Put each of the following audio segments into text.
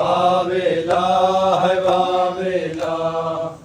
واویلا ہے واویلا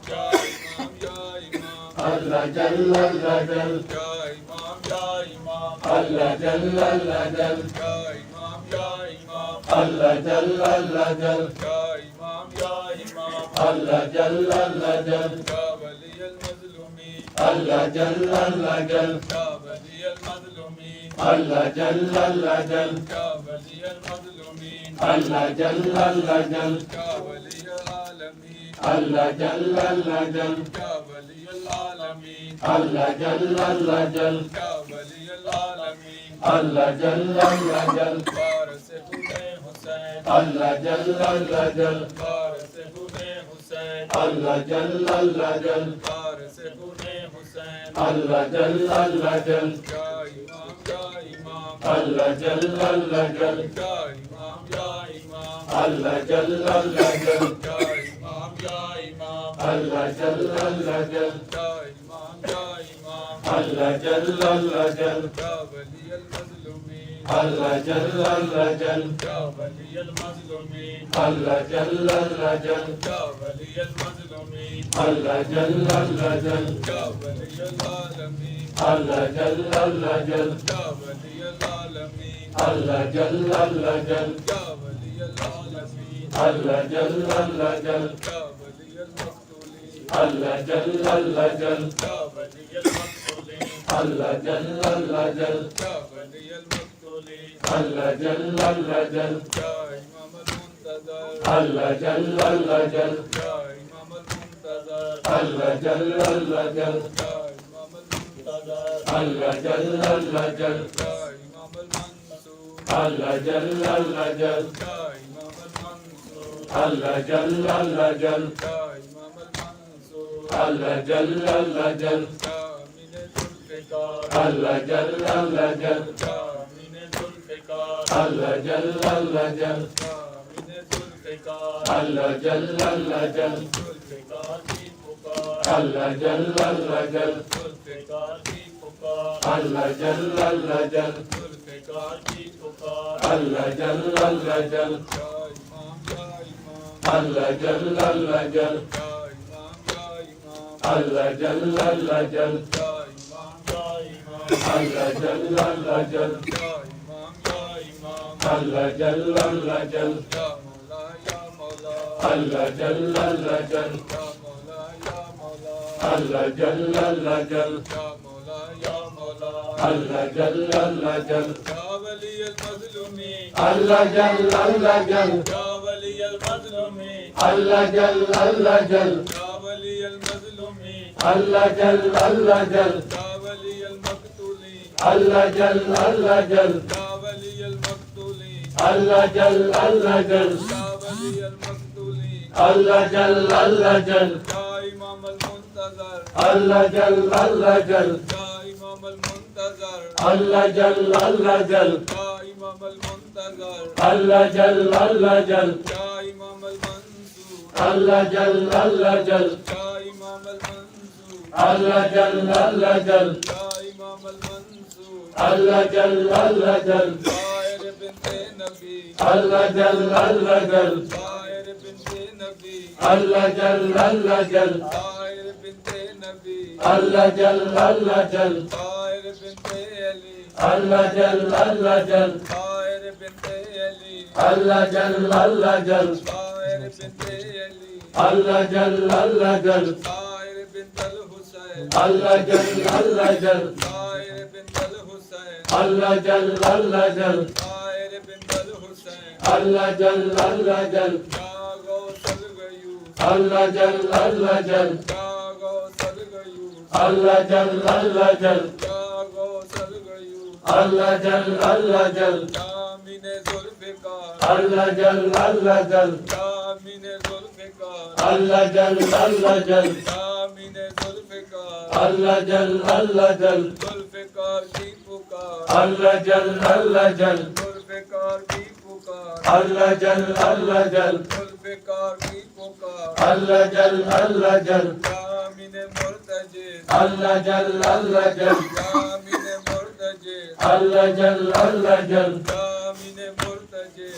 یا امام یا امام اللہ جل اللہ جل یا امام یا امام اللہ جل اللہ جل یا امام یا امام اللہ جل اللہ جل یا امام یا امام اللہ جل اللہ جل یا ولی المظلومین اللہ جل اللہ جل یا ولی المظلومین اللہ جل اللہ جل یا ولی المظلومین اللہ جل اللہ جل یا ولی العالمین اللہ جل اللہ جل یا ولی العالمین اللہ جل اللہ جل یا ولی العالمین اللہ جل اللہ جل وارث حسین حسین اللہ جل اللہ جل وارث حسین حسین اللہ جل اللہ جل وارث حسین حسین اللہ جل اللہ جل یا امام یا امام اللہ جل اللہ جل یا امام یا امام اللہ جل اللہ جل یا امام یا امام اللہ جل اللہ جل یا امام یا امام اللہ جل اللہ جل یا ولی المظلومین اللہ جل اللہ جل یا ولی المظلومین اللہ جل اللہ جل یا ولی المظلومین اللہ جل اللہ جل یا ولی العالمین اللہ جل اللہ جل یا ولی العالمین اللہ جل اللہ جل یا ولی العالمین اللہ جل اللہ جل یا ولی المقتولین اللہ جل اللہ جل یا ولی المقتولین اللہ جل اللہ جل یا ولی المقتولین اللہ جل اللہ جل یا امام المنتظر اللہ جل اللہ جل یا امام المنتظر اللہ جل اللہ جل یا امام المنتظر اللہ جل اللہ جل یا امام المنصور اللہ جل اللہ جل یا امام المنصور اللہ جل اللہ جل یا امام المنصور اللہ جل اللہ جل یا امین ذوالفقار اللہ جل اللہ جل یا امین ذوالفقار اللہ جل اللہ جل یا امین ذوالفقار اللہ جل اللہ جل ذوالفقار کی پکار اللہ جل اللہ جل ذوالفقار کی پکار اللہ جل اللہ جل ذوالفقار کی پکار اللہ جل اللہ جل یا امام یا امام اللہ جل اللہ جل یا امام یا امام اللہ جل اللہ جل یا امام یا امام اللہ جل اللہ جل یا امام یا امام اللہ جل اللہ جل یا مولا یا مولا اللہ جل اللہ جل یا مولا یا مولا اللہ جل اللہ جل یا مولا یا مولا اللہ جل اللہ جل یا ولی المظلومین اللہ جل اللہ جل یا ولی المظلومین اللہ جل اللہ جل یا ولی المظلومین اللہ جل اللہ جل یا ولی المقتولین اللہ جل اللہ جل یا ولی المقتولین اللہ جل اللہ جل یا ولی المقتولین اللہ جل اللہ جل یا امام المنتظر اللہ جل اللہ جل یا امام المنتظر اللہ جل اللہ جل یا امام المنتظر اللہ جل اللہ جل یا امام المنصور اللہ جل اللہ جل یا امام المنصور اللہ جل اللہ جل یا امام المنصور اللہ جل اللہ جل طاہر بنت نبی اللہ جل اللہ جل طاہر بنت نبی اللہ جل اللہ جل طاہر بنت نبی اللہ جل اللہ جل طاہر بنت علی اللہ جل اللہ جل طاہر بنت علی اللہ جل اللہ جل طاہر بنت علی اللہ جل اللہ جل طاہر بنت الحسین اللہ جل اللہ جل طاہر بنت الحسین اللہ جل اللہ جل طاہر بنت الحسین اللہ جل اللہ جل یا غوث الغیوث اللہ جل اللہ جل یا غوث الغیوث اللہ جل اللہ جل یا غوث الغیوث اللہ جل اللہ جل یا امین ذوالفقار اللہ جل اللہ جل یا امین ذوالفقار اللہ جل اللہ جل یا امین ذوالفقار اللہ جل اللہ جل ذوالفقار کی پکار اللہ جل اللہ جل ذوالفقار کی پکار اللہ جل اللہ جل ذوالفقار کی پکار اللہ جل اللہ جل یا امین مرتجی اللہ جل اللہ جل یا امین مرتجی اللہ جل اللہ جل یا امین مرتجی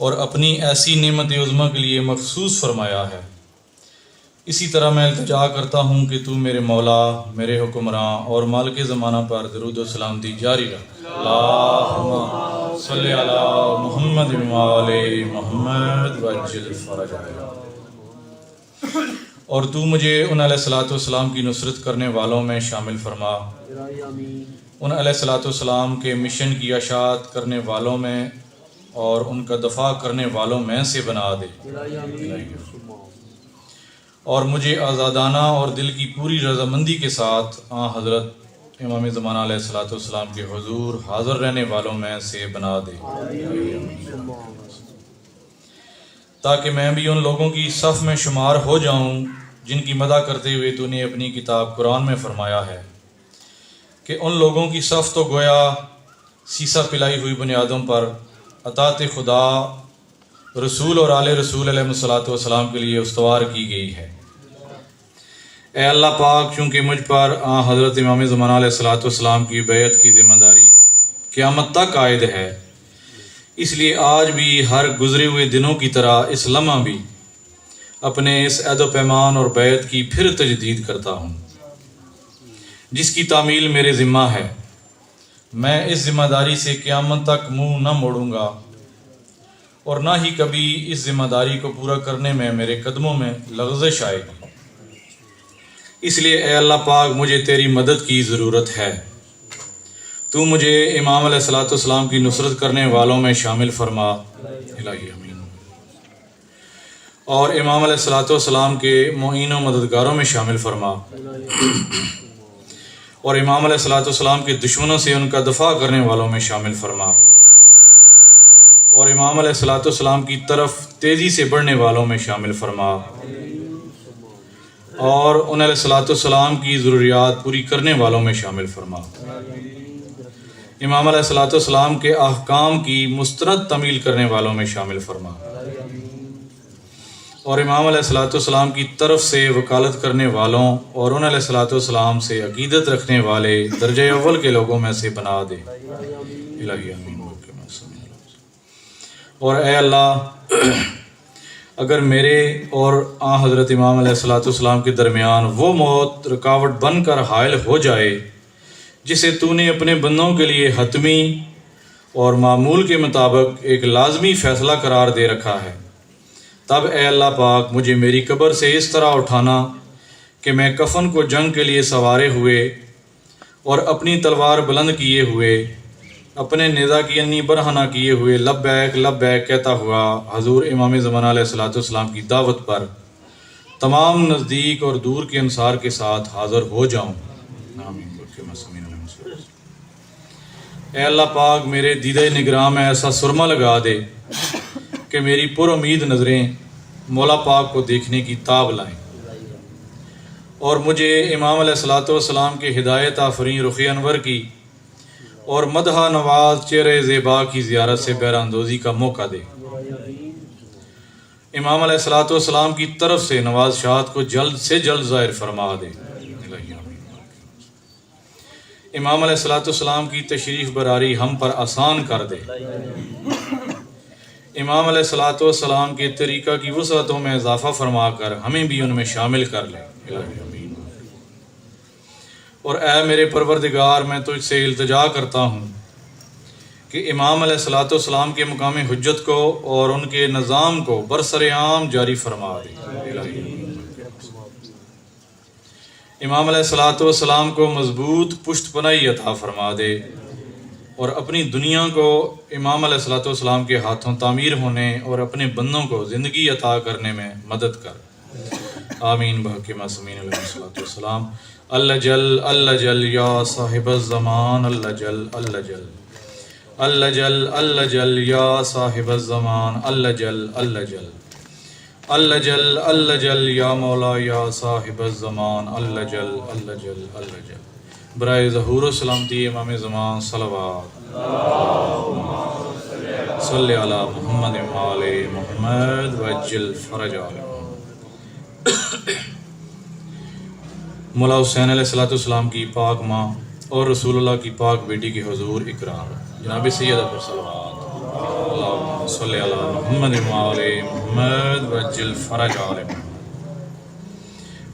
اور اپنی ایسی نعمت عظمیٰ کے لیے مخصوص فرمایا ہے۔ اسی طرح میں التجا کرتا ہوں کہ تو میرے مولا، میرے حکمراں اور مالک زمانہ پر درود و سلامتی جاری رکھ۔ اللہم صلی علی محمد و آل محمد وعجل فرجہ۔ اور تو مجھے ان علیہ الصلوۃ والسلام کی نصرت کرنے والوں میں شامل فرما، ان علیہ الصلوۃ والسلام کے مشن کی اشاعت کرنے والوں میں اور ان کا دفاع کرنے والوں میں سے بنا دے، اور مجھے آزادانہ اور دل کی پوری رضامندی کے ساتھ حضرت امام زمانہ علیہ الصلوۃ والسلام کے حضور حاضر رہنے والوں میں سے بنا دے، تاکہ میں بھی ان لوگوں کی صف میں شمار ہو جاؤں جن کی مدح کرتے ہوئے تو نے اپنی کتاب قرآن میں فرمایا ہے کہ ان لوگوں کی صف تو گویا سیسا پلائی ہوئی بنیادوں پر اطاعت خدا، رسول اور آل رسول علیہ الصلوۃ والسلام کے لیے استوار کی گئی ہے۔ اے اللہ پاک، چونکہ مجھ پر حضرت امام زمانہ علیہ الصلوۃ والسلام کی بیعت کی ذمہ داری قیامت تک عائد ہے، اس لیے آج بھی ہر گزرے ہوئے دنوں کی طرح اس لمحہ بھی اپنے اس عہد و پیمان اور بیعت کی پھر تجدید کرتا ہوں جس کی تعمیل میرے ذمہ ہے۔ میں اس ذمہ داری سے قیامت تک منہ نہ موڑوں گا اور نہ ہی کبھی اس ذمہ داری کو پورا کرنے میں میرے قدموں میں لغزش آئے گی۔ اس لیے اے اللہ پاک، مجھے تیری مدد کی ضرورت ہے۔ تو مجھے امام علیہ الصلوۃ والسلام کی نصرت کرنے والوں میں شامل فرما، الہی امین، اور امام علیہ الصلوۃ والسلام کے معین و مددگاروں میں شامل فرما، اور امام علیہ الصلوۃ والسلام کے دشمنوں سے ان کا دفاع کرنے والوں میں شامل فرما، اور امام علیہ الصلوۃ والسلام کی طرف تیزی سے بڑھنے والوں میں شامل فرما، اور ان علیہ الصلوۃ والسلام کی ضروریات پوری کرنے والوں میں شامل فرما، امام علیہ الصلوۃ والسلام کے احکام کی مستند تعمیل کرنے والوں میں شامل فرما، اور امام علیہ الصلوۃ والسلام کی طرف سے وکالت کرنے والوں اور ان علیہ الصلوۃ والسلام سے عقیدت رکھنے والے درجہ اول کے لوگوں میں سے بنا دے، الہی آمین۔ اور اے اللہ، اگر میرے اور حضرت امام علیہ الصلوۃ والسلام کے درمیان وہ موت رکاوٹ بن کر حائل ہو جائے جسے تو نے اپنے بندوں کے لیے حتمی اور معمول کے مطابق ایک لازمی فیصلہ قرار دے رکھا ہے، تب اے اللہ پاک مجھے میری قبر سے اس طرح اٹھانا کہ میں کفن کو جنگ کے لیے سوارے ہوئے اور اپنی تلوار بلند کیے ہوئے، اپنے نیزہ کی انی برہنہ کیے ہوئے لبیک لبیک کہتا ہوا حضور امام زمانہ علیہ الصلوۃ والسلام کی دعوت پر تمام نزدیک اور دور کے انصار کے ساتھ حاضر ہو جاؤں، آمین۔ اے اللہ پاک، میرے دیدہ نگراں میں ایسا سرما لگا دے کہ میری پر امید نظریں مولا پاک کو دیکھنے کی تاب لائیں، اور مجھے امام علیہ الصلوۃ والسلام کے ہدایت آفرین رخ انور کی اور مدح نواز چہرے زیبا کی زیارت سے بہراندوزی کا موقع دے۔ امام علیہ الصلوۃ والسلام کی طرف سے نواز شاہد کو جلد سے جلد ظاہر فرما دے، امام علیہ الصلوۃ والسلام کی تشریف براری ہم پر آسان کر دے، امام علیہ الصلوۃ والسلام کے طریقہ کی وسعتوں میں اضافہ فرما کر ہمیں بھی ان میں شامل کر لے، آمین۔ اور اے میرے پروردگار، میں تجھ سے التجا کرتا ہوں کہ امام علیہ الصلوۃ والسلام کے مقام حجت کو اور ان کے نظام کو برسر عام جاری فرما دے، امام علیہ الصلوۃ والسلام کو مضبوط پشت پناہی عطا فرما دے، اور اپنی دنیا کو امام علیہ الصلوۃ والسلام کے ہاتھوں تعمیر ہونے اور اپنے بندوں کو زندگی عطا کرنے میں مدد کر، آمین بحق معصومین علیہ الصلوۃ والسلام۔ اللہ جل اللہ جل یا صاحب الزمان، اللہ جل اللہ جل اللہ جل اللہ جل یا صاحب الزمان، اللہ جل اللہ جل اللہ جل اللہ جل یا مولا یا صاحب الزمان، اللہ جل اللہ جل اللہ جل۔ برائے ظہور و سلامتی امام زمان صلوات صلی علی محمد و آل محمد وعجل فرج آل محمد۔ مولا حسین علیہ الصلوۃ والسلام کی پاک ماں اور رسول اللہ کی پاک بیٹی کے حضور اقرار، جناب سیدہ پر صلوات اللہ اللهم صل علی محمد وعلی محمد وعجل فرج آل محمد۔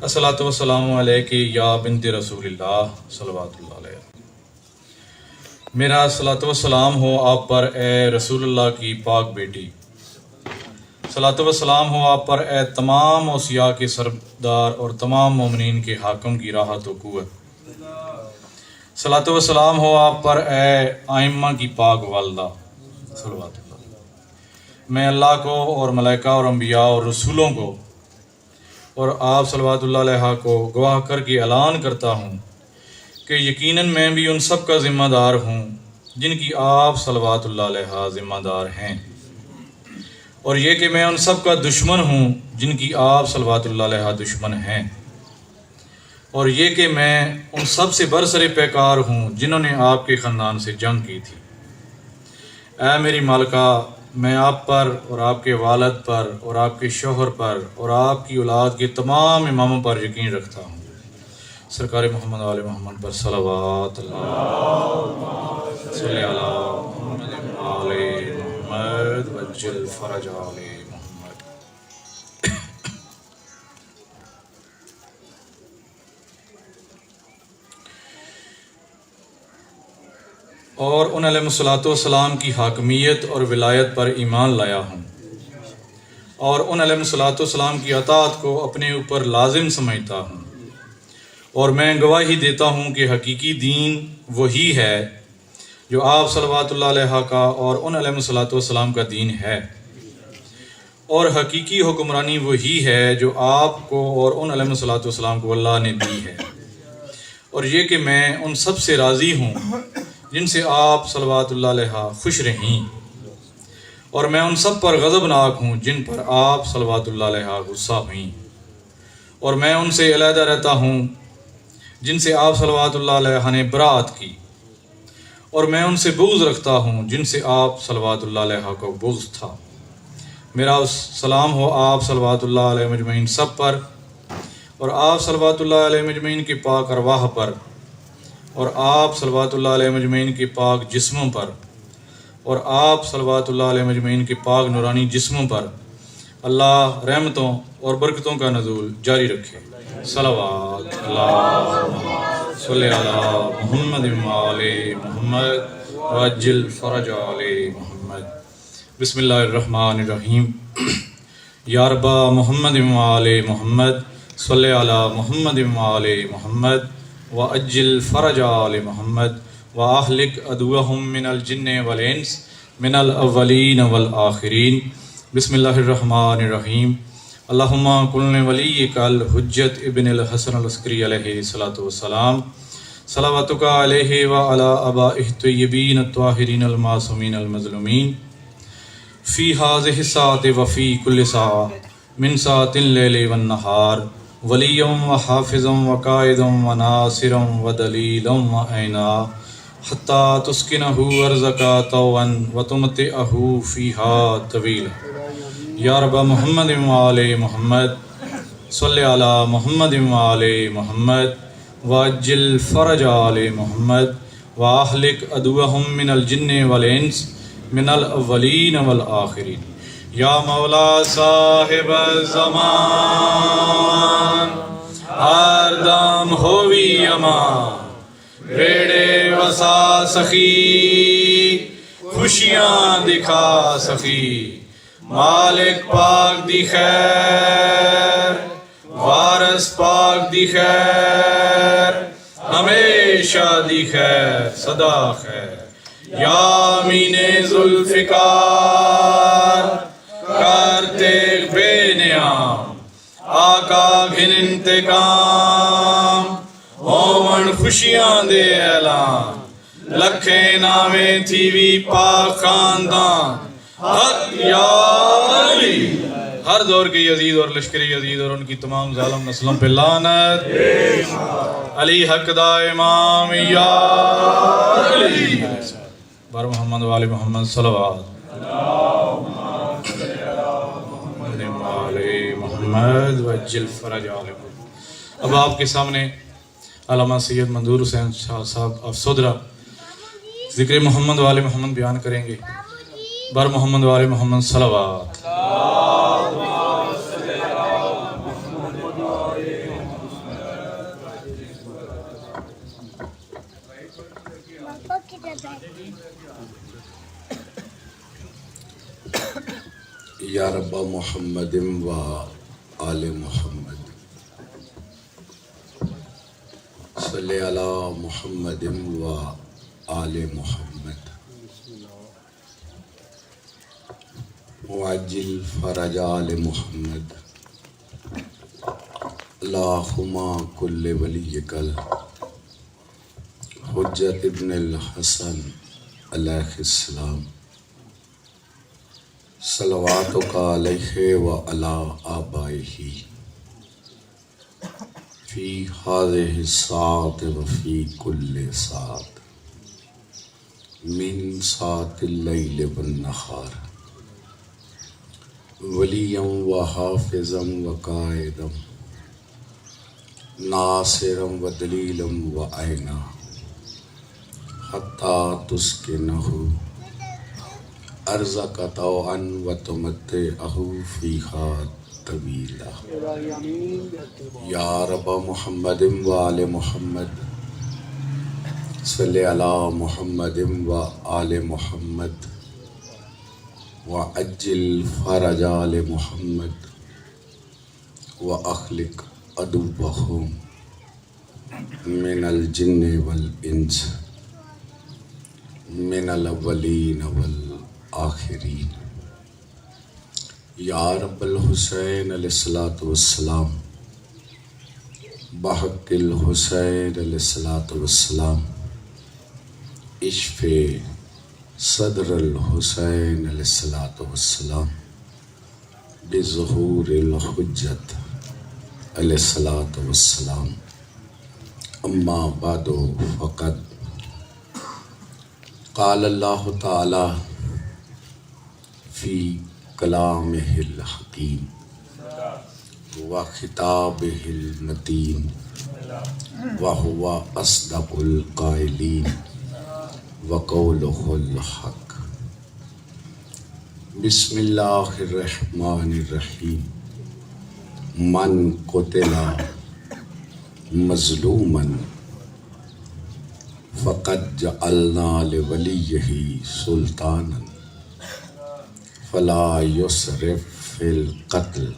الصلاۃ والسلام علیک یا بنت رسول اللہ صلوات اللہ علیہ۔ میرا الصلاۃ والسلام ہو آپ پر اے رسول اللہ کی پاک بیٹی، الصلاۃ والسلام ہو آپ پر اے تمام اوصیاء کے سردار اور تمام مومنین کے حاکم کی راحت و قوت، الصلاۃ والسلام ہو آپ پر اے ائمہ کی پاک والدہ صلوات اللہ۔ میں اللہ کو اور ملائکہ اور انبیاء اور رسولوں کو اور آپ صلوات اللہ علیہ کو گواہ کر کے اعلان کرتا ہوں کہ یقیناً میں بھی ان سب کا ذمہ دار ہوں جن کی آپ صلوات اللہ علیہ ذمہ دار ہیں، اور یہ کہ میں ان سب کا دشمن ہوں جن کی آپ صلوات اللہ علیہ دشمن ہیں، اور یہ کہ میں ان سب سے برسر پیکار ہوں جنہوں نے آپ کے خاندان سے جنگ کی تھی۔ اے میری مالکہ، میں آپ پر اور آپ کے والد پر اور آپ کے شوہر پر اور آپ کی اولاد کے تمام اماموں پر یقین رکھتا ہوں۔ سرکار محمد علیہ محمد پر صلوات اللہ صلی علی محمد علیہ محمد وجل فرج علیہ محمد۔ اور ان علیہ الصلوۃ والسلام کی حاکمیت اور ولایت پر ایمان لایا ہوں، اور ان علیہ الصلوۃ والسلام کی اطاعت کو اپنے اوپر لازم سمجھتا ہوں، اور میں گواہی دیتا ہوں کہ حقیقی دین وہی ہے جو آپ صلوات اللہ علیہ کا اور ان علیہ الصلوۃ والسلام کا دین ہے، اور حقیقی حکمرانی وہی ہے جو آپ کو اور ان علیہ الصلوۃ والسلام کو اللہ نے دی ہے، اور یہ کہ میں ان سب سے راضی ہوں جن سے آپ صلوات اللہ علیہ خوش رہیں، اور میں ان سب پر غضبناک ہوں جن پر آپ صلوات اللہ علیہ غصہ ہوئیں، اور میں ان سے علیحدہ رہتا ہوں جن سے آپ صلوات اللہ علیہ نے برات کی، اور میں ان سے بغض رکھتا ہوں جن سے آپ صلوات اللہ علیہ کو بغض تھا۔ میرا سلام ہو آپ صلوات اللہ علیہ مجمعین سب پر، اور آپ صلوات اللہ علیہ مجمعین کی پاک ارواح پر، اور آپ صلوات اللہ علیہ مجمعین کے پاک جسموں پر، اور آپ صلوات اللہ علیہ مجمعین کے پاک نورانی جسموں پر اللہ رحمتوں اور برکتوں کا نزول جاری رکھے۔ صلوات اللہ صلی علی محمد وعلی محمد وعجل فرج علی محمد۔ بسم اللہ الرحمن الرحیم۔ یا رب محمد وعلی محمد صلی علی محمد وعلی محمد وعجل فرج آل محمد واہلک عدوہم من الجن والانس من الاولین والآخرین۔ بسم اللہ الرحمن الرحیم۔ اللہم کن ولیک الحجت ابن الحسن العسکری علیہ الصلاۃ والسلام، صلواتک علیہ وعلی آبائہ الطیبین الطاہرین المعصومین المظلومین، فی ہذہ الساعۃ وفی کل ساعہ من ساعۃ اللیل والنہار، ولیًا وحافظًا وقائدًا وناصرًا ودلیلًا وعینا، حتی تسکنہ ارضک طوعا وتمتعہ فیہا طویلا۔ یا رب محمد وعلی محمد صلی علی محمد وعلی محمد وعجل فرج آل محمد واہلک عدوہم من الجن والانس من الاولین والآخرین۔ یا مولا صاحب الزمان، ہر دم ہووی امان، بیڑے وسا سخی، خوشیاں دکھا سخی، مالک پاک دی خیر، وارث پاک دی خیر، ہمیشہ دی خیر، صدا خیر۔ یا امین ذوالفقار، کرتے بے نیام، آقا گھن انتقام، ہون خوشیاں دے اعلان، لکھے نامے تھی وی پاک خاندان، حق یا علی۔ ہر دور کے یزید اور لشکر یزید اور ان کی تمام ظالم نسلوں پہ لعنت۔ علی حق دا امام یا علی۔ بار محمد والی محمد صلوات محمد وجل فرج علیکم۔ اب آپ کے سامنے علامہ سید منظور حسین شاہ صاحب افسودرہ ذکر محمد والے محمد بیان کریں گے۔ بر محمد وآل محمد صلوات. یا رب محمد و آل محمد صلی علی محمد و آل محمد وعجل فرج آل محمد اللہم کل ولیک حجت ابن الحسن علیہ السلام صلواتک علیہ و علی آبائہ فی ہذہ الساعۃ و فی کل ساعۃ من ساعۃ اللیل والنہار ولیا و حافظا و قائدا ناصرا و دلیلا و عینا حتی تسکنہ ارزق طوعا و تمتعہ فیہا طویلا. یا رب محمد و آل محمد صلی علی محمد و آل محمد وعجل فرج آل محمد واخلق عدوهم من الجن والانس من الاولین والآخرین. یا رب الحسین علیہ الصلاۃ والسلام بحق الحسین علیہ الصلاۃ والسلام اشف صدر الحسین علیہ الصلاۃ والسلام بظہور الحجت علیہ الصلاۃ والسلام. اما بعد فقد قال اللہ تعالی فی کلامہ الحکیم و خطابہ المتین وہو اصدق القائلین وقولہ الحق. بسم اللہ الرحمن الرحیم. من قتل مظلوما فقد جعلنا لولیہ سلطانا فلا یسرف فی القتل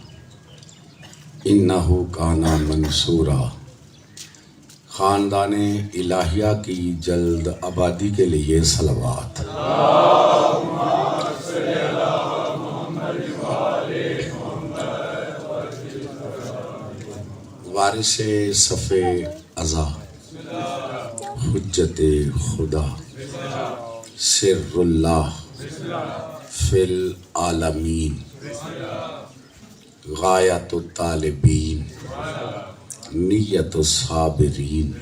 انہ کان منصورا. خاندان الہیہ کی جلد آبادی کے لیے صلوات. وارث صف ازا حجت خدا سر اللہ فی العالمین غایت الطالبین نیت الصابرین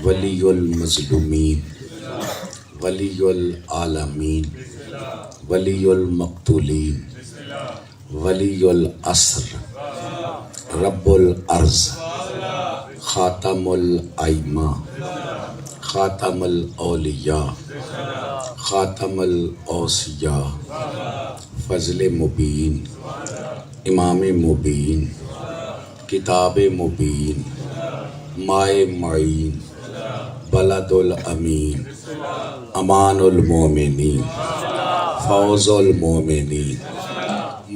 ولی المظلومین ولی العالمین ولی المقتولین ولی العصر رب الارض خاتم الائمہ خاتم الاولیاء خاتم الاوصیاء فضل مبین امام مبین کتاب مبین مائے معین بلد الامین امان المومنین فوز المومنین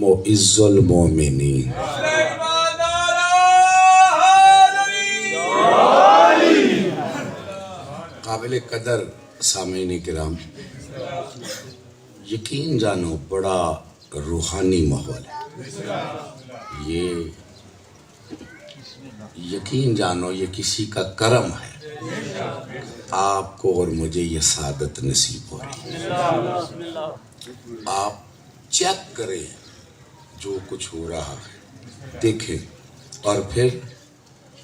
معز المومنین. قابل قدر سامعین کرام، یقین جانو بڑا روحانی ماحول ہے. یہ یقین جانو یہ کسی کا کرم ہے. آپ کو اور مجھے یہ سعادت نصیب ہو رہی ہے. آپ چیک کریں جو کچھ ہو رہا ہے، دیکھیں، اور پھر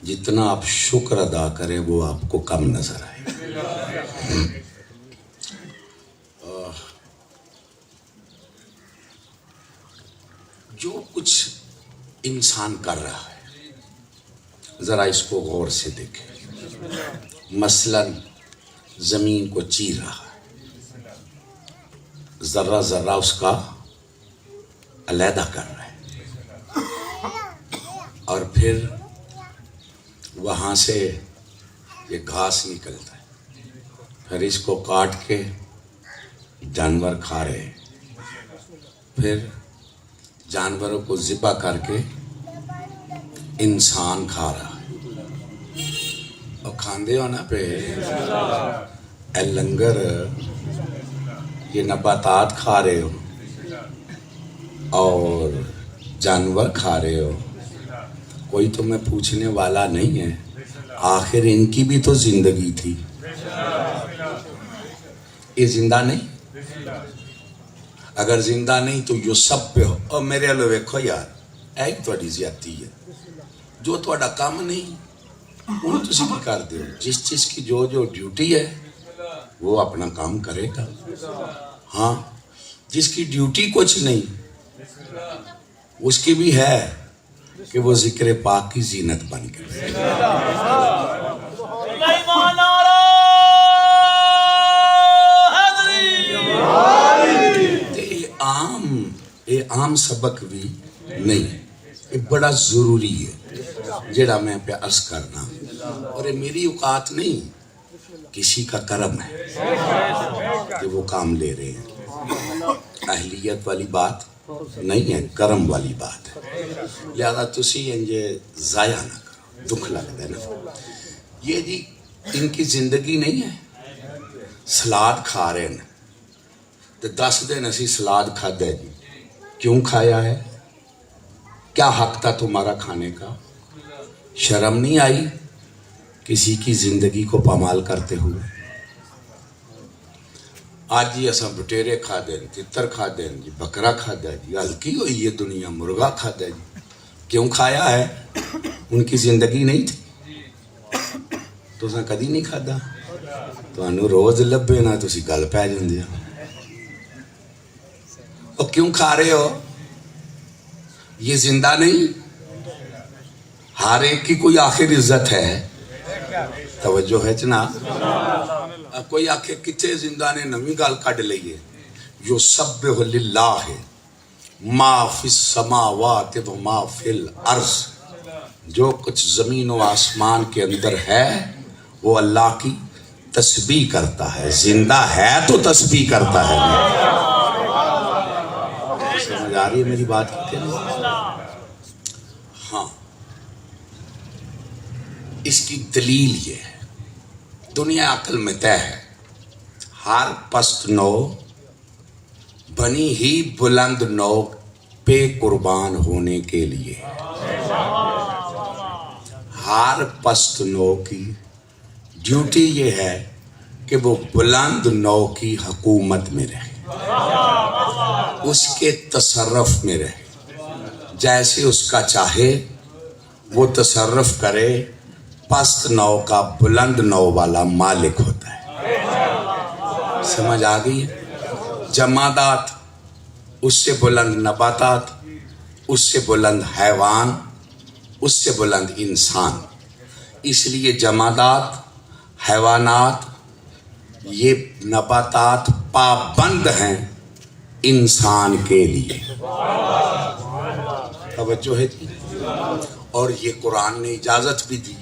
جتنا آپ شکر ادا کریں وہ آپ کو کم نظر آئے. جو کچھ انسان کر رہا ہے ذرا اس کو غور سے دیکھیں. مثلا زمین کو چیر رہا ہے، ذرہ ذرہ اس کا علیحدہ کر رہا ہے، اور پھر وہاں سے یہ گھاس نکلتا ہے، پھر اس کو کاٹ کے جانور کھا رہے ہیں، پھر جانوروں کو ذبح کر کے انسان کھا رہا ہے۔ اور کھاندے ہو نا پہ اے لنگر، یہ نباتات کھا رہے ہو اور جانور کھا رہے ہو، کوئی تمہیں پوچھنے والا نہیں ہے، آخر ان کی بھی تو زندگی تھی، یہ زندہ نہیں؟ اگر زندہ نہیں تو جو سب پہ ہو۔ اور میرے والے ویکھو یار، ایک تہاڈی زیادتی ہے، جو تہاڈا کام نہیں وہ تسی کی کر دے ہو، جس چیز کی جو ڈیوٹی ہے وہ اپنا کام کرے گا۔ ہاں، جس کی ڈیوٹی کچھ نہیں اس کی بھی ہے کہ وہ ذکر پاک کی زینت بن گئی۔ یہ عام سبق بھی نہیں، یہ بڑا ضروری ہے جڑا میں پہ عرض کرنا، اور یہ میری اوقات نہیں، کسی کا کرم ہے کہ وہ کام لے رہے ہیں۔ اہلیت والی بات نہیں ہے، کرم والی بات ہے، لہذا تسی انجے ضائع نہ کرو، دکھ لگتا ہے نا۔ یہ جی ان کی زندگی نہیں ہے، سلاد کھا رہے ہیں تو 10 دن اسی سلاد کھاتے ہیں جی، کیوں کھایا ہے؟ کیا حق تھا تمہارا کھانے کا؟ شرم نہیں آئی کسی کی زندگی کو پامال کرتے ہوئے؟ آج جی اساں بٹیرے کھا دیں، تتر کھا دیں جی، بکرا کھا دیں جی، ہلکی ہوئی یہ دنیا، مرغا کھا دیں جی، کیوں کھایا ہے؟ ان کی زندگی نہیں تھی تو اساں کدی نہیں کھادا، تو انہوں روز لبے نا تو اسی گل پہ جاندے ہو۔ اور کیوں کھا رہے ہو؟ یہ زندہ نہیں؟ ہر ایک کی کوئی آخر عزت ہے، توجہ ہے جناب؟ کوئی آخر کتنے زندہ نے نمی گال کھڑ لئیے، یسبح للہ ما فی السماوات و ما فی الارض، جو کچھ زمین و آسمان کے اندر ہے وہ اللہ کی تسبیح کرتا ہے، زندہ ہے تو تسبیح کرتا ہے۔ سمجھ آ رہی ہے میری بات کی؟ ہاں، اس کی دلیل یہ ہے، دنیا عقل میں طے ہے، ہر پست نو بنی ہی بلند نو پہ قربان ہونے کے لیے، ہر پست نو کی ڈیوٹی یہ ہے کہ وہ بلند نو کی حکومت میں رہے، اس کے تصرف میں رہے، جیسے اس کا چاہے وہ تصرف کرے، پست نو کا بلند نو والا مالک ہوتا ہے۔ سمجھ آ گئی ہے؟ جمادات اس سے بلند نباتات، اس سے بلند حیوان، اس سے بلند انسان، اس لیے جمادات، حیوانات، یہ نباتات پابند ہیں انسان کے لیے۔ توجہ ہے جی؟ اور یہ قرآن نے اجازت بھی دی،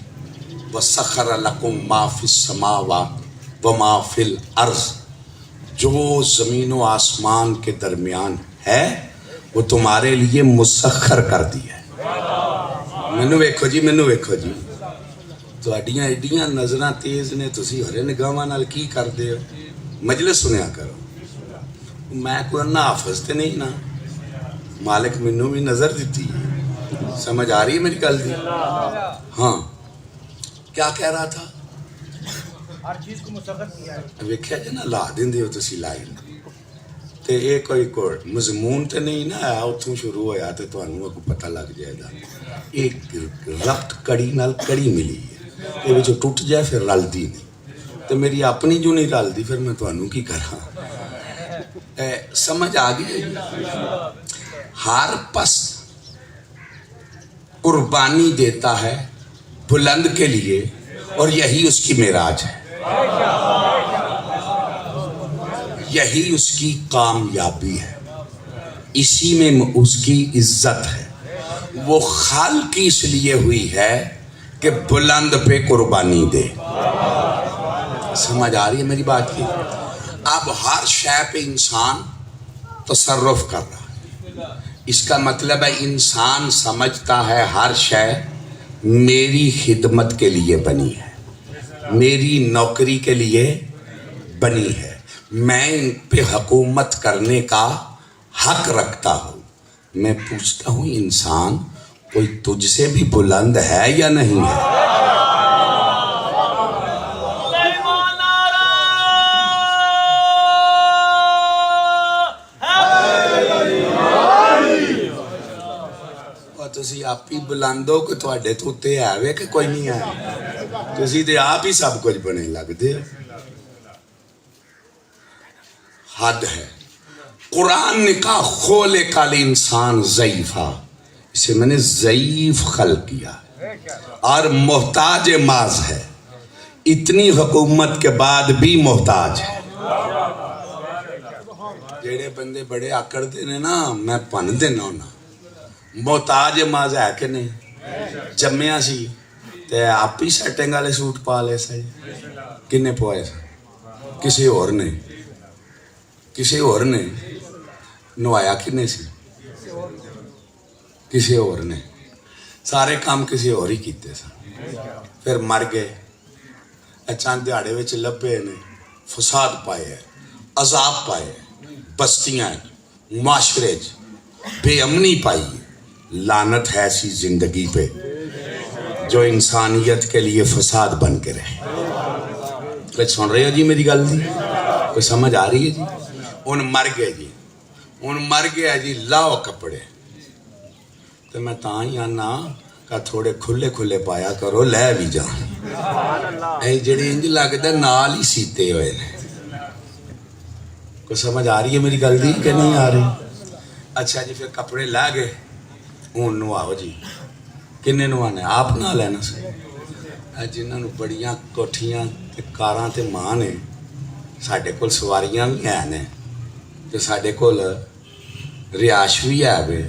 وَسَخَرَ لَكُم مَا فِي السَّمَاوَاتِ وَمَا فِي الْأَرْضِ، جو زمین و آسمان کے درمیان ہے وہ تمہارے لیے مسخر کر دیا ہے۔ مینوں ویکھو جی، مینوں ویکھو جی، تہاڈیاں ایڈیاں نظراں تیز نے، تسی ہرے نگاہاں نال کی کردے ہو؟ مجلس سنیا کرو، میں کوئی ناحافظ تے نہیں نا، مالک مینوں بھی نظر دیتی ہے۔ سمجھ آ رہی ہے میری گل دی؟ ہاں، کیا کہہ رہا تھا؟ ہر چیز کو مسخر کیا ہے۔ ویکھیا جی نا، لا دیندے ہو تسی لائن تے یہ کوئی مضمون تے نہیں نا آیا، اتھوں شروع ہویا تے تانوں اگوں پتہ لگ جائے گا۔ ایک ربط کڑی نال کڑی ملی ہے، یہ وچ ٹوٹ جائے پھر رلدی نہیں، تے میری اپنی جو نہیں رلدی پھر میں تانوں کی کراں؟ سمجھ آ گئی؟ ہر پس قربانی دیتا ہے بلند کے لیے، اور یہی اس کی معراج ہے۔ یہی اس کی کامیابی ہے، اسی میں اس کی عزت ہے۔ وہ خالقی اس لیے ہوئی ہے کہ بلند پہ قربانی دے۔ سمجھ آ رہی ہے میری بات کی؟ اب ہر شے پہ انسان تصرف کر رہا ہے، اس کا مطلب ہے انسان سمجھتا ہے ہر شے میری خدمت کے لیے بنی ہے، میری نوکری کے لیے بنی ہے، میں ان پہ حکومت کرنے کا حق رکھتا ہوں۔ میں پوچھتا ہوں انسان کوئی تجھ سے بھی بلند ہے یا نہیں ہے؟ تسی آپ ہی بلند ہو کہ تواڈے تو اتے ہے کہ کوئی نہیں ہے؟ تسی تے آپ ہی سب کچھ بنے لگتے ہو۔ حد ہے۔ قرآن نے کہا خلق الانسان ضعیفا، اسے میں نے ضعیف خلق کیا اور محتاج ماز ہے، اتنی حکومت کے بعد بھی محتاج ہے۔ جیڑے بندے بڑے آکڑ دینے نا میں پن دینا ہونا، محتاج ماز ہے کہ نہیں؟ جمعہ سی تے آپ ہی سیٹنگ والے سوٹ پا لے سا، کنے پوائے سا؟ کسی اور نے، کسی اور نے نوایا کنے سی؟ کسی اور نے، سارے کام کسی اور ہی کیتے سن، پھر مر گئے، چند دیہڑے وچ لبے نے، فساد پائے، عذاب پائے، بستیاں معاشرے بے امنی پائی۔ لعنت ہے ایسی زندگی پہ جو انسانیت کے لیے فساد بن کے رہے۔ کچھ سن رہے ہو جی میری گل دی؟ کوئی سمجھ آ رہی ہے جی؟ ان مر گئے جی، ان مر گیا جی، لاؤ کپڑے، تو میں تاں ہی آنا کہ تھوڑے کھلے کھلے پایا کرو، لے بھی جان، اے جڑے انج لگدا نال ہی سیتے ہوئے نے۔ کوئی سمجھ آ رہی ہے میری گل دی کہ نہیں آ رہی؟ اچھا جی، پھر کپڑے لا گئے، ہوں نواؤ جی، کنے نوانے؟ آپ نہ لینا سی، جنہاں نوں بڑیاں کوٹھیاں تے کاراں تے ماں نے، ساڈے کول سواریاں بھی ہیں نے تے ساڈے کول رہائش بھی ہے وے،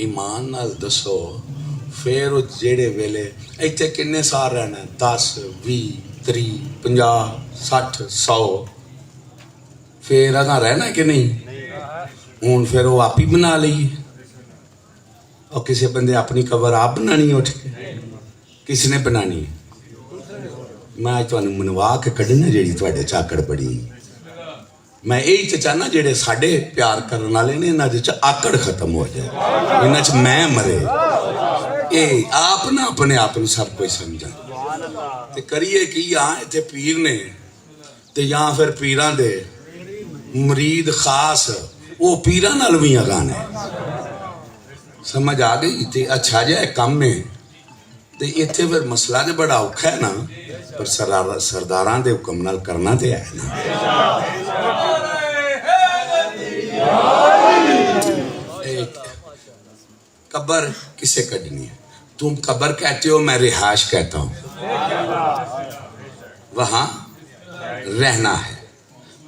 ایمان نال دسو پھر وہ جیڑے ویلے ایتھے کنے سال رہنا، 10 20 30 50 60 100، پھر اگاں رہنا کہ نہیں؟ ہوں پھر وہ آپ ہی بنا لئیے، اور کسی بندے اپنی قبر آپ بنانی اٹھ کے، کس نے بنانی؟ میں آج تانوں منوا کے کڈنا جیڑی تواڈے چاکڑ بڑی، میں یہی تے چاہنا جیڑے ساڈے پیار کرن والے نے انہاں دے آکڑ ختم ہو جائے، انہاں چ میں مرے، اے آپ نہ اپنے آپ نوں سب کچھ سمجھن تے کریے کہ یہاں ایتھے پیر نے تے یہاں پھر پیراں دے مرید خاص، وہ پیراں نال وی اگانے، سمجھ آ گئی؟ تے اچھا جائے کم میں تے ایتھے پھر مسئلہ تے بڑا اوکھا ہے نا، پر سرداراں دے حکم نال کرنا تے ہے نا۔ قبر کسے کڈنی ہے؟ تم قبر کہتے ہو، میں رہائش کہتا ہوں۔ وہاں رہنا ہے،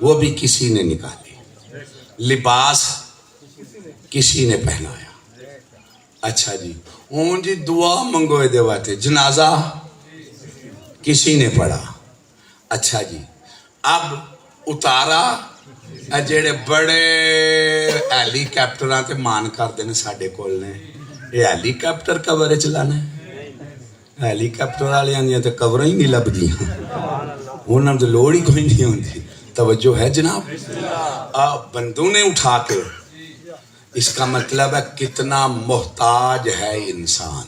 وہ بھی کسی نے نکالی، لباس کسی نے پہنایا۔ اچھا جی، ہوں جی دعا منگو دے واتے، جنازہ کسی نے پڑھا۔ اچھا جی، اب اتارا، جڑے بڑے ہیلی کاپٹراں تے مان کردے نے ساڈے کول نے، یہ ہیلی کاپٹر قبر وچ لانا ہے؟ ہیلی کاپٹر والیاں دیاں تے قبراں ہی نہیں لبدیاں، انہاں تے لوڑ ہی کوئی نہیں ہوندی۔ توجہ ہے جناب؟ بندوں نے اٹھا کے، اس کا مطلب ہے کتنا محتاج ہے انسان۔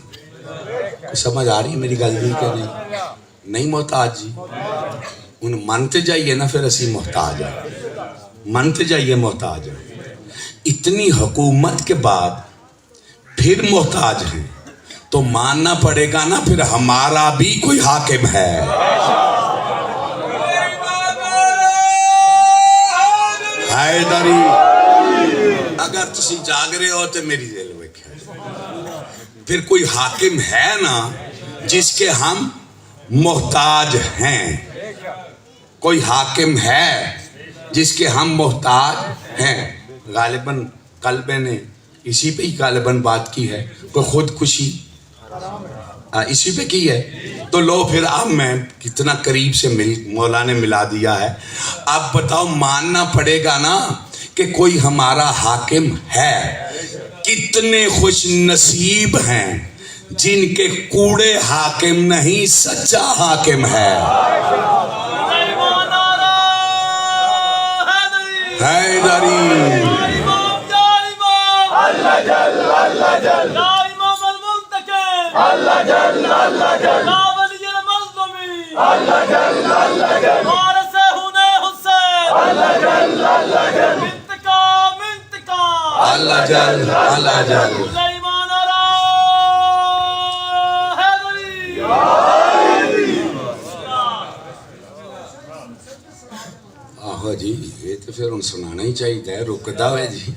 سمجھ آ رہی ہے میری گل بھی کہ نہیں؟ محتاج جی، ان منتے جائیے نا، پھر اسی محتاج ہیں، منتے جائیے محتاج ہیں، اتنی حکومت کے بعد پھر محتاج ہیں تو ماننا پڑے گا نا پھر ہمارا بھی کوئی حاکم ہے۔ حیدری، اگر تسی جاگ رہے ہو تو میری دل ویکھیا، پھر کوئی حاکم ہے نا جس کے ہم محتاج ہیں، کوئی حاکم ہے جس کے ہم محتاج ہیں. غالباً قلب نے اسی پہ ہی غالباً بات کی ہے. کوئی خودکشی اسی پہ کی ہے. تو لو پھر اب میں کتنا قریب سے مولا نے ملا دیا ہے. اب بتاؤ ماننا پڑے گا نا کہ کوئی ہمارا حاکم ہے. کتنے خوش نصیب ہیں جن کے کوڑے حاکم نہیں سچا حاکم ہے. حیدری اللہ جل اللہ جل یا امام المنتقم اللہ جل اللہ جل یا ولی المظلومی اللہ جل اللہ جل وارث حسین اللہ جل اللہ جل انتقام انتقام اللہ جل اللہ جل. سلیمان آرا حیدری آہو جی یہ تو پھر ان سنانا ہی چاہیے. رکدا ہے جی.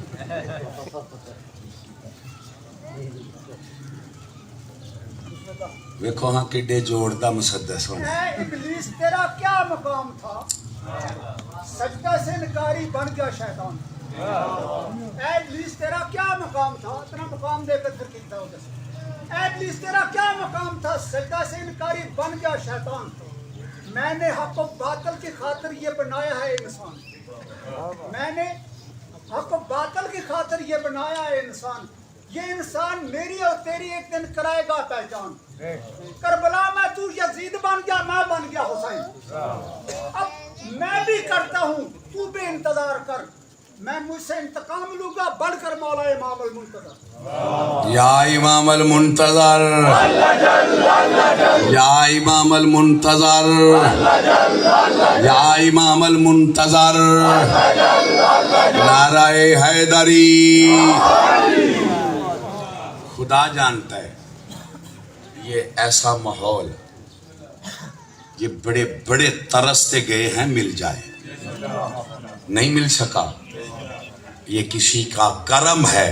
ویکھو ہاں کڈے جوڑ دا مسدس ہونا. اے ابلیس تیرا کیا مقام تھا؟ سجدہ سے انکاری بن گیا شیطان. اے ابلیس تیرا کیا مقام تھا؟ اتنا مقام دے کر پھر کیتا ہو جیسے. اے ابلیس تیرا کیا مقام تھا؟ سجدہ سے انکاری بن گیا شیطان. میں نے حق و باطل کی خاطر یہ بنایا ہے انسان. میں نے حق و باطل کی خاطر یہ بنایا ہے انسان. یہ انسان میری اور تیری ایک دن کرائے گا پہچان. کربلا میں تو یزید بن گیا, میں بن گیا حسین. اب میں بھی کرتا ہوں, تو بھی انتظار کر. میں مجھ سے انتقام لوں گا بڑھ کر مولا امام المنتظر. یا امام المنتظر یا امام المنتظر یا امام المنتظر. نعرہ حیدری. خدا جانتا ہے یہ ایسا ماحول یہ بڑے بڑے ترستے گئے ہیں مل جائے, نہیں مل سکا. یہ کسی کا کرم ہے,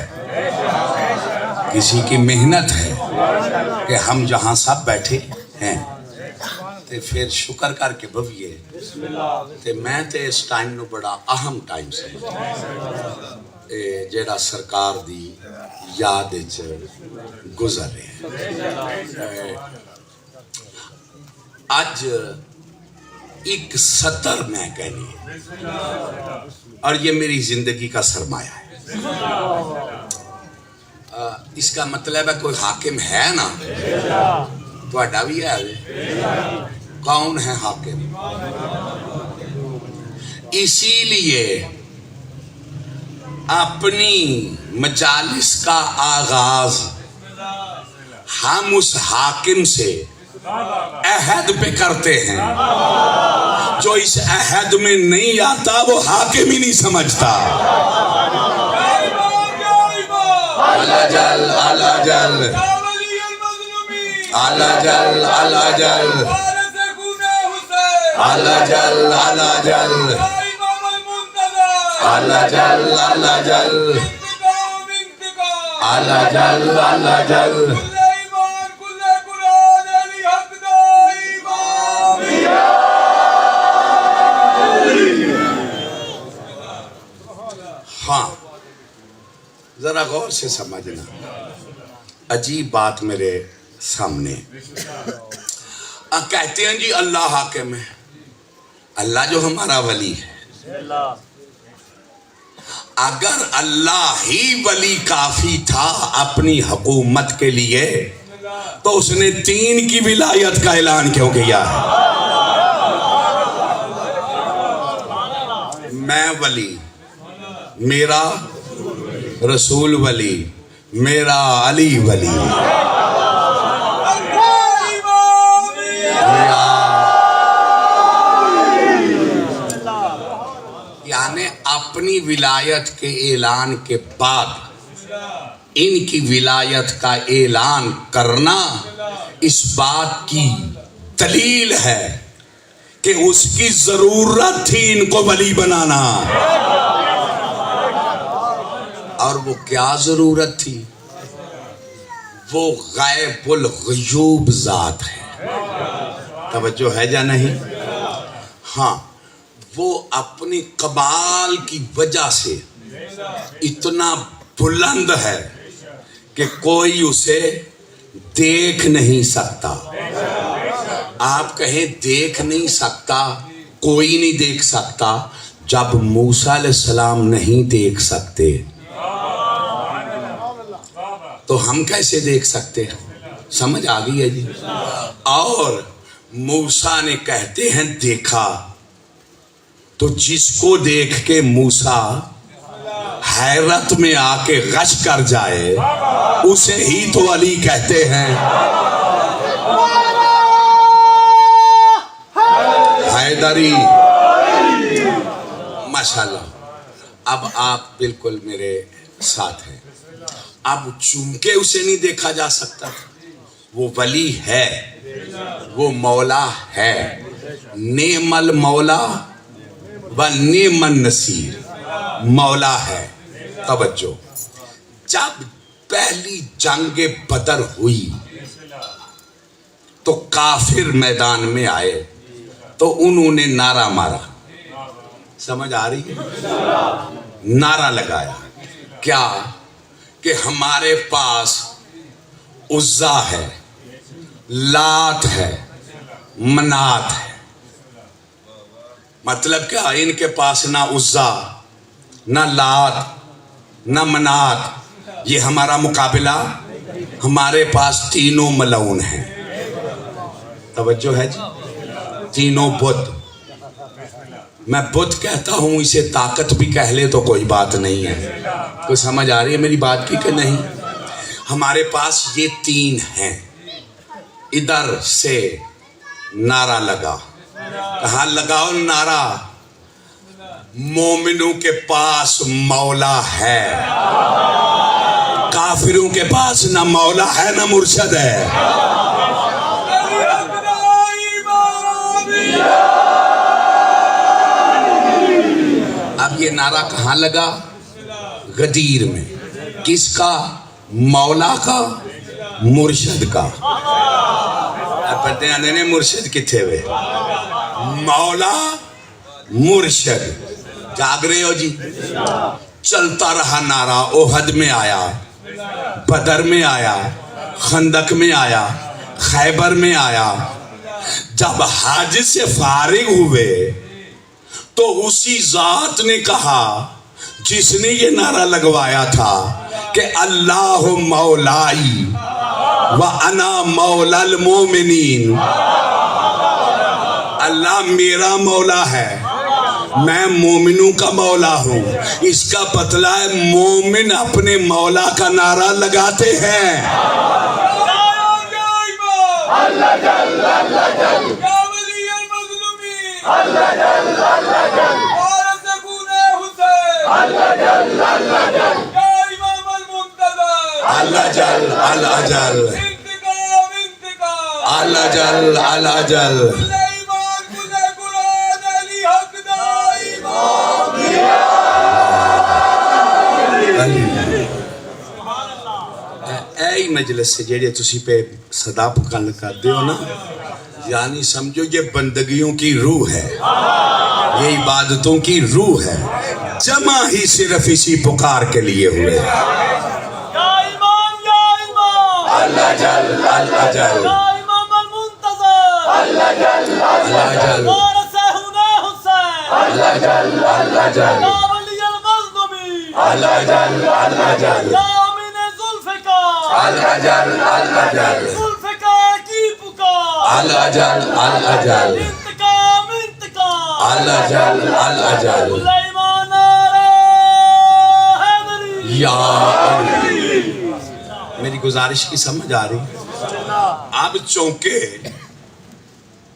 کسی کی محنت ہے کہ ہم جہاں سب بیٹھے ہیں. تے پھر شکر کر کے بویے تے میں تے اس ٹائم نو بڑا اہم ٹائم سمجھا جیڑا سرکار دی یاد گزر رہے. اج ایک سطر میں کہنی ہے اور یہ میری زندگی کا سرمایہ ہے. اس کا مطلب ہے کوئی حاکم ہے نا, تہاڈا بھی ہے. کون ہے حاکم؟ اسی لیے اپنی مجالس کا آغاز ہم اس حاکم سے عہد پہ کرتے ہیں. جو اس عہد میں نہیں آتا وہ حاکم ہی نہیں سمجھتا. اللہ جل اللہ جل اللہ جل اللہ جل اللہ جل اللہ جل اللہ جل اللہ جل اللہ جل اللہ جل. ہاں ذرا غور سے سمجھنا. عجیب بات میرے سامنے. کہتے ہیں جی اللہ حاکم ہے. اللہ جو ہمارا ولی ہے, اگر اللہ ہی ولی کافی تھا اپنی حکومت کے لیے تو اس نے 3 کی ولایت کا اعلان کیوں کیا ہے؟ میں ولی, میرا رسول ولی, میرا علی ولی. یعنی اپنی ولایت کے اعلان کے بعد ان کی ولایت کا اعلان کرنا اس بات کی دلیل ہے کہ اس کی ضرورت تھی ان کو ولی بنانا. اور وہ کیا ضرورت تھی؟ وہ غیب الغیوب ذات ہے. توجہ ہے یا نہیں؟ ہاں, وہ اپنی کمال کی وجہ سے اتنا بلند ہے کہ کوئی اسے دیکھ نہیں سکتا. آپ کہیں دیکھ نہیں سکتا, کوئی نہیں دیکھ سکتا. جب موسیٰ علیہ السلام نہیں دیکھ سکتے تو ہم کیسے دیکھ سکتے ہیں؟ سمجھ آ گئی ہے جی. اور موسیٰ نے کہتے ہیں دیکھا, تو جس کو دیکھ کے موسیٰ حیرت میں آ کے غش کر جائے اسے ہی تو علی کہتے ہیں. حیدری. ماشاءاللہ. اب آپ بالکل میرے ساتھ ہیں. اب چونکہ اسے نہیں دیکھا جا سکتا, وہ ولی ہے, وہ مولا ہے. نعم المولا و نعم النصیر. مولا ہے. توجہ, جب پہلی جنگ بدر ہوئی تو کافر میدان میں آئے تو انہوں نے نعرہ مارا. سمجھ آ رہی ہے؟ نعرہ لگایا کیا کہ ہمارے پاس عزا ہے, لات ہے, منات ہے. مطلب کیا, ان کے پاس نہ عزا نہ لات نہ منات, یہ ہمارا مقابلہ. ہمارے پاس تینوں ملعون ہیں. توجہ ہے جی, تینوں بت. میں بت کہتا ہوں, اسے طاقت بھی کہہ لے تو کوئی بات نہیں ہے. کوئی سمجھ آ رہی ہے میری بات کی کہ نہیں؟ ہمارے پاس یہ تین ہیں. ادھر سے نعرہ لگا. کہاں لگاؤ نعرہ؟ مومنوں کے پاس مولا ہے, کافروں کے پاس نہ مولا ہے نہ مرشد ہے. اب یہ نعرہ کہاں لگا؟ غدیر میں. کس کا؟ مولا کا, مرشد کا. اب پتہ نہیں مرشد کتھے ہوئے؟ مولا مرشد. جاگ رہے ہو جی؟ چلتا رہا نعرہ. احد میں آیا, بدر میں آیا, خندق میں آیا, خیبر میں آیا. جب حج سے فارغ ہوئے تو اسی ذات نے کہا جس نے یہ نعرہ لگوایا تھا کہ اللہ مولائی و انا مولا المومنین. اللہ میرا مولا ہے, میں مومنوں کا مولا ہوں. اس کا مطلب ہے مومن اپنے مولا کا نعرہ لگاتے ہیں. اللہ جل اللہ جل یا ولی المظلومین اللہ جل اللہ جل وارث گونے حسین اللہ جل اللہ جل یا امام المنتظر اللہ جل اللہ جل انتقام انتقام اللہ جل اللہ جل. سلیمان گزے قرآن علی حق دا اے مجلس سے جیڑے تسی پہ صدا پکان کر دے ہو نا, یعنی سمجھو یہ بندگیوں کی روح ہے, یہ عبادتوں کی روح ہے. جمع ہی صرف اسی پکار کے لیے ہوئے. یا امام یا امام اللہ جل اللہ جل یا امام المنتظر اللہ جل اللہ جل وارث ہونے حسین اللہ جل اللہ جل یا ولی المظلومین اللہ جل اللہ جل یا امین ذوالفقار اللہ جل اللہ جل ذوالفقار کی پکار اللہ جل اللہ جل انتقام انتقام اللہ جل اللہ جل. سلیمان حیدری یا میری گزارش کی سمجھ آ رہی؟ اب چونکہ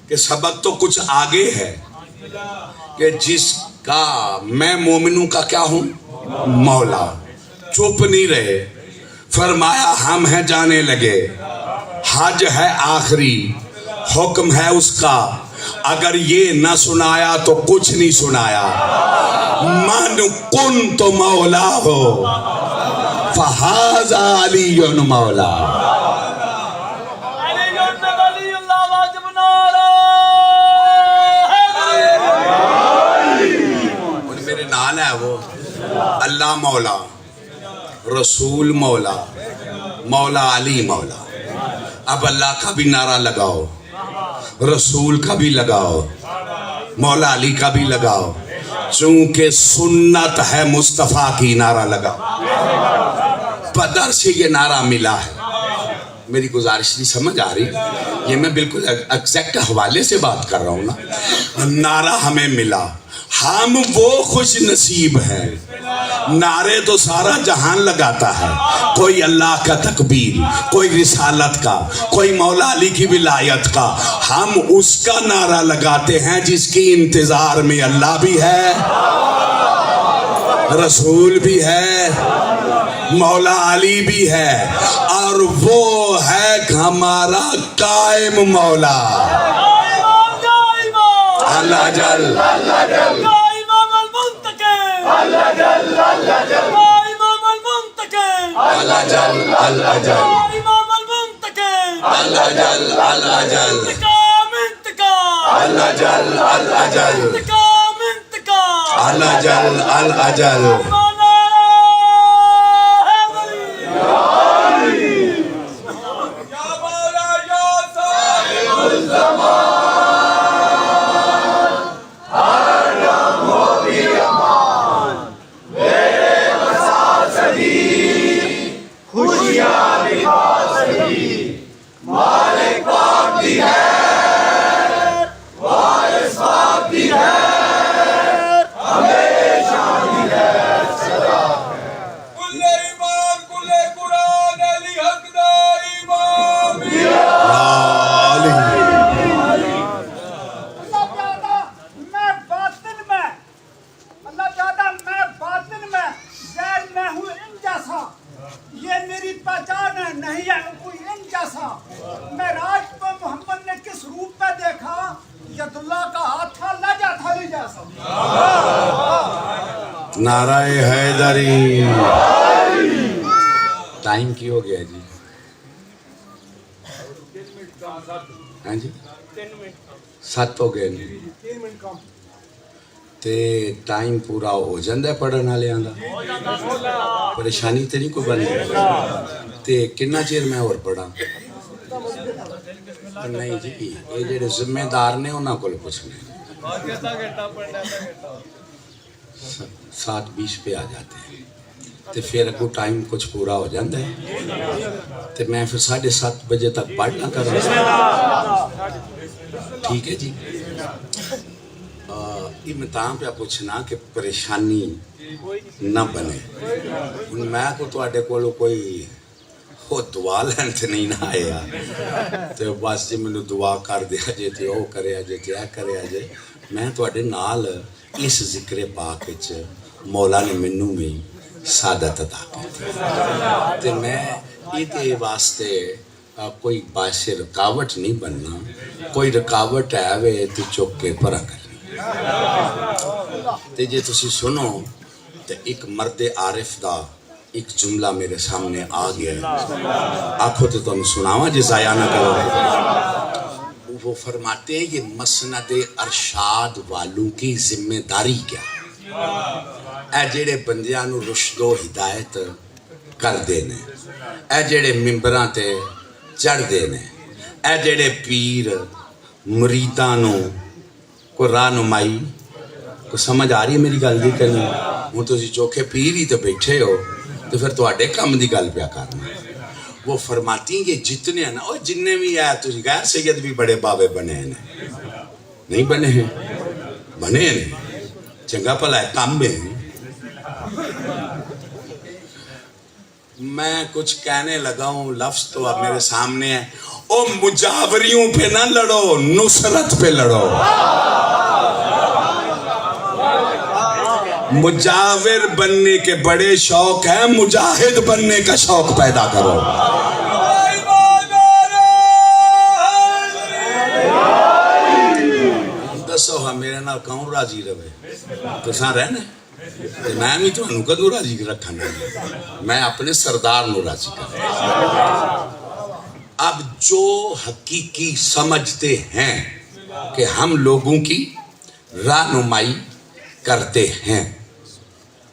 کہ سبق تو کچھ آگے ہے کہ جس کا میں مومنوں کا کیا ہوں؟ مولا. چپ نہیں رہے, فرمایا ہم ہیں جانے لگے. حج ہے آخری, حکم ہے اس کا, اگر یہ نہ سنایا تو کچھ نہیں سنایا. من کن تو مولا ہو فہذا علی مولا. علی ولی اللہ واجب نعرہ حیدری اللہ مولا, رسول مولا, مولا علی مولا. اب اللہ کا بھی نعرہ لگاؤ, رسول کا بھی لگاؤ, مولا علی کا بھی لگاؤ. چونکہ سنت ہے مصطفیٰ کی, نعرہ لگاؤ. بدر سے یہ نعرہ ملا ہے. میری گزارش نہیں سمجھ آ رہی, یہ میں بالکل ایگزیکٹ حوالے سے بات کر رہا ہوں نا. نعرہ ہمیں ملا, ہم وہ خوش نصیب ہیں. نعرے تو سارا جہان لگاتا ہے, کوئی اللہ کا تکبیر, کوئی رسالت کا, کوئی مولا علی کی ولایت کا. ہم اس کا نعرہ لگاتے ہیں جس کی انتظار میں اللہ بھی ہے, رسول بھی ہے, مولا علی بھی ہے, اور وہ ہے ہمارا قائم مولا. اللہ جل, امام المنتقم اللہ جل, امام المنتقم اللہ جل, اللہ جل, امام المنتقم اللہ جل, اللہ جل, انتقام انتقام اللہ جل, اللہ جل, انتقام انتقام اللہ جل, اللہ جل. مولا ہے ولی یا مولا یا صاحب کل ایمان کل قرآن علی حق دا امام. اللہ چاہتا میں باطن میں, اللہ چاہتا میں باطن میں زیر میں ہوں ان جیسا. یہ میری پہچان ہے, نہیں ہے کوئی ان جیسا. میں راج کو محمد نے کس روپ میں دیکھا, ید اللہ کا ہاتھ تھا, لجا تھا نہیں جیسا. نعرہ حیدری. ٹائم کی ہو گیا جی؟ ہاں جی 7 ہو گئے نہیں تے ٹائم پورا ہو جاندہ ہے پڑھن والےاں دا, پریشانی تے نہیں کوئی بنی تے کنا چیر میں اور پڑھا؟ نہیں جی, یہ جڑے ذمہ دار نے انہاں کول پوچھنے. 7:20 پہ آ جاتے ہیں تے پھر اگوں ٹائم کچھ پورا ہو جاندہ ہے تے میں پھر 7:30 بجے تک پڑھنا کروں. ٹھیک ہے جی. یہ میں تاں پہ پوچھنا کہ پریشانی نہ بنے. میں کو تواڈے کولوں کوئی وہ دعا لین تے نہیں نہ آیا تے بس جی مینوں دعا کر دیا جے تے او کریا جے تے اے کریا جے. میں تواڈے نال اس ذکر پاک وچ مولا نے مینوں بھی سعادت عطا کی تے میں یہ واسطے کوئی باعث رکاوٹ نہیں بننا. کوئی رکاوٹ ہے وے تے چک کے پرا کرنی. تے جے تسی سنو تے ایک مرد عارف دا ایک جملہ میرے سامنے آ گیا ہے, آنکھوں تے تم سناواں جے ضائع نہ کرو. وہ فرماتے ہیں یہ مسند ارشاد والوں کی ذمہ داری کیا, اے جڑے بندیاں نو رشد و ہدایت کر دینے, اے جڑے ممبراں تے چڑھ دینے, اے جڑے پیر مریداں نو کو رہنمائی کو سمجھ آ رہی ہے میری گل دی کرنی. ہوں تسی چوکھے پیر ہی تو بیٹھے ہو تو پھر تواڈے کم دی گل پیا کرنا. وہ فرماتی ہیں کہ جتنے ہیں نا, اور جننے بھی آئے تو غیر سید بھی بڑے بابے بنے ہیں, نہیں بنے ہیں, بنے ہیں, چنگا پلا ہے کام میں. میں کچھ کہنے لگا ہوں, لفظ تو اب میرے سامنے ہے. او مجاوریوں پہ نہ لڑو, نصرت پہ لڑو. مجاور بننے کے بڑے شوق ہیں, مجاہد بننے کا شوق پیدا کرو. دسو ہاں میرے نال کون راضی رہے؟ تساں رہنا میں بھی تمہیں کدوں راضی رکھنا, میں اپنے سردار نو راضی کرنا. اب جو حقیقی سمجھتے ہیں کہ ہم لوگوں کی رہنمائی کرتے ہیں,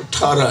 18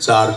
4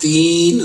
3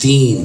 3।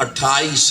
28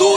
2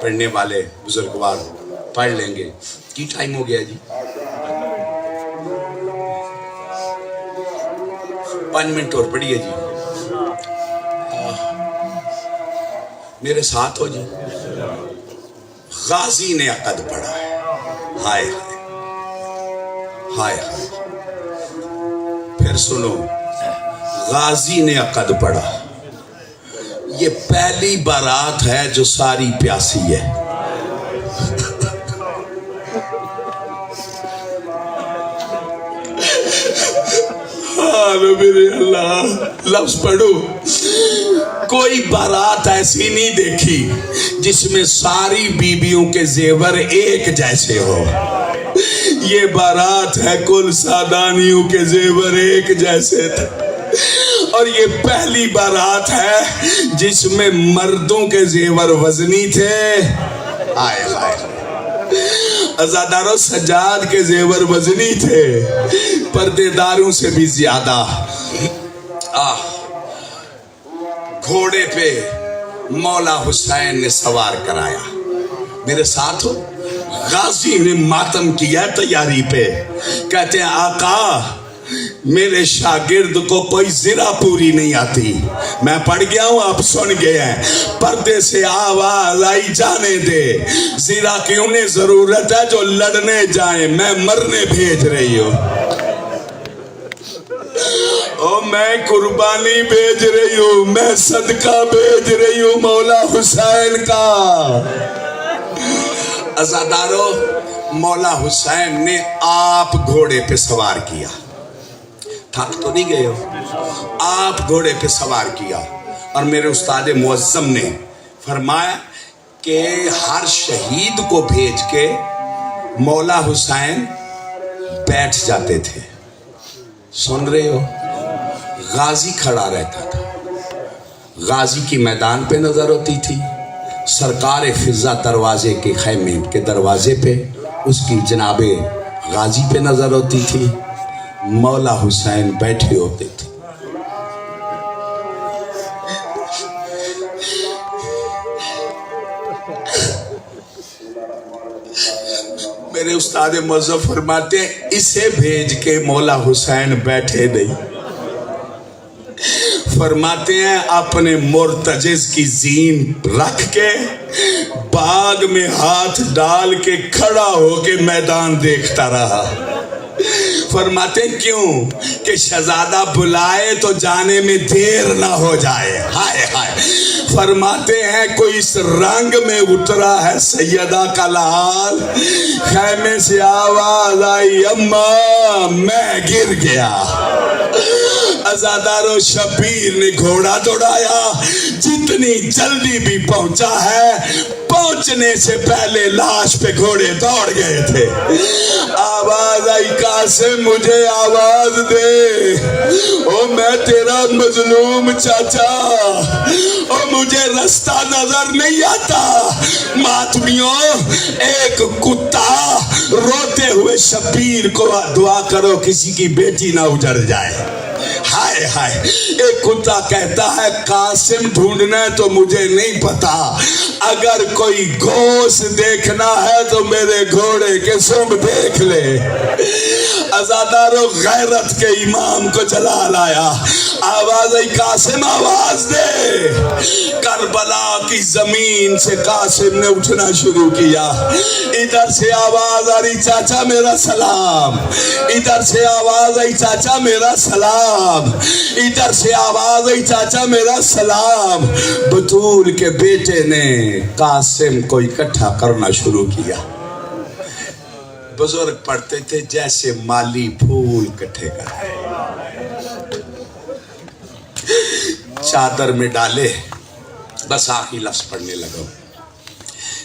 پڑھنے والے بزرگوار پڑھ لیں گے. کی ٹائم ہو گیا جی؟ 5 منٹ اور پڑھیے جی. میرے ساتھ ہو جی. غازی نے عقد پڑھا ہے. ہائے ہائے ہائے ہائے. پھر سنو، غازی نے عقد پڑھا. یہ پہلی بارات ہے جو ساری پیاسی ہے. میرے اللہ، لفظ پڑھو. کوئی بارات ایسی نہیں دیکھی جس میں ساری بیویوں کے زیور ایک جیسے ہو. یہ بارات ہے کل سادانیوں کے زیور ایک جیسے تھے. اور یہ پہلی بارات ہے جس میں مردوں کے زیور وزنی تھے. آئے آئے. عزاداروں، سجاد کے زیور وزنی تھے، پردے داروں سے بھی زیادہ. گھوڑے پہ مولا حسین نے سوار کرایا. میرے ساتھ ہو. غازی نے ماتم کیا تیاری پہ. کہتے ہیں آقا میرے شاگرد کو کوئی ذرا پوری نہیں آتی. میں پڑھ گیا ہوں، آپ سن گئے ہیں. پردے سے آواز آئی جانے دے، ذرا کی انہیں ضرورت ہے جو لڑنے جائیں، میں مرنے بھیج رہی ہوں. او میں قربانی بھیج رہی ہوں، میں صدقہ بھیج رہی ہوں مولا حسین کا. عزادارو، مولا حسین نے آپ گھوڑے پہ سوار کیا. تھک تو نہیں گئے ہو؟ آپ گھوڑے پہ سوار کیا. اور میرے استاد معظم نے فرمایا کہ ہر شہید کو بھیج کے مولا حسین بیٹھ جاتے تھے. سن رہے ہو؟ غازی کھڑا رہتا تھا. غازی کی میدان پہ نظر ہوتی تھی. سرکار فضا دروازے کے خیمے کے دروازے پہ اس کی جناب غازی پہ نظر ہوتی تھی. مولا حسین بیٹھے ہوتے تھے. میرے استاد معظم فرماتے ہیں اسے بھیج کے مولا حسین بیٹھے نہیں. فرماتے ہیں اپنے مرتجز کی زین رکھ کے باغ میں ہاتھ ڈال کے کھڑا ہو کے میدان دیکھتا رہا. فرماتے ہیں کیوں کہ شہزادہ بلائے تو جانے میں دیر نہ ہو جائے. ہائے ہائے. فرماتے ہیں کوئی اس رنگ میں اترا ہے سیدہ کا لحال. خیمے سے آواز آئی اماں میں گر گیا. عزادارو، شبیر نے گھوڑا دوڑایا. جتنی جلدی بھی پہنچا ہے، پہنچنے سے پہلے لاش پہ گھوڑے دوڑ گئے تھے. آواز آئی قاسم مجھے آواز دے، او میں تیرا مظلوم چاچا، او مجھے رستہ نظر نہیں آتا. ماتمیوں، ایک کتا روتے ہوئے شبیر کو دعا کرو کسی کی بیٹی نہ اجڑ جائے. ہائے ہائے. ایک کتا کہتا ہے قاسم ڈھونڈنا ہے تو مجھے نہیں پتا، اگر کوئی گوشت دیکھنا ہے تو میرے گھوڑے کے سم دیکھ لے. عزادارو، غیرت کے امام کو جلال آیا. آواز آئی قاسم آواز دے. کربلا کی زمین سے قاسم نے اٹھنا شروع کیا. ادھر سے آواز آ رہی چاچا میرا سلام. ادھر سے آواز آئی چاچا میرا سلام. ادھر سے آواز آئی چاچا میرا سلام. بطول کے بیٹے نے قاسم کو اکٹھا کرنا شروع کیا. بزرگ پڑھتے تھے جیسے مالی پھول کٹھے کرے. چادر میں ڈالے. بس آخری لفظ پڑھنے لگا.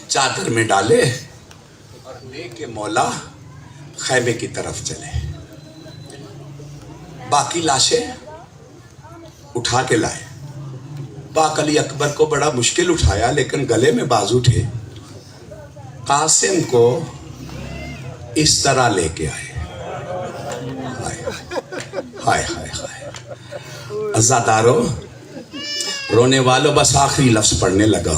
چادر میں ڈالے اور لے کے مولا خیمے کی طرف چلے. باقی لاشیں اٹھا کے لائے. پاک علی اکبر کو بڑا مشکل اٹھایا لیکن گلے میں بازو تھے. قاسم کو اس طرح لے کے آئے. ہائے ہائے ہائے. عزادارو، رونے والوں، بس آخری لفظ پڑھنے لگا.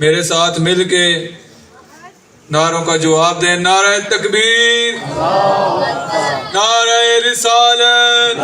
میرے ساتھ مل کے نعروں کا جواب دیں. نعرہ تکبیر، نعرہ رسالت،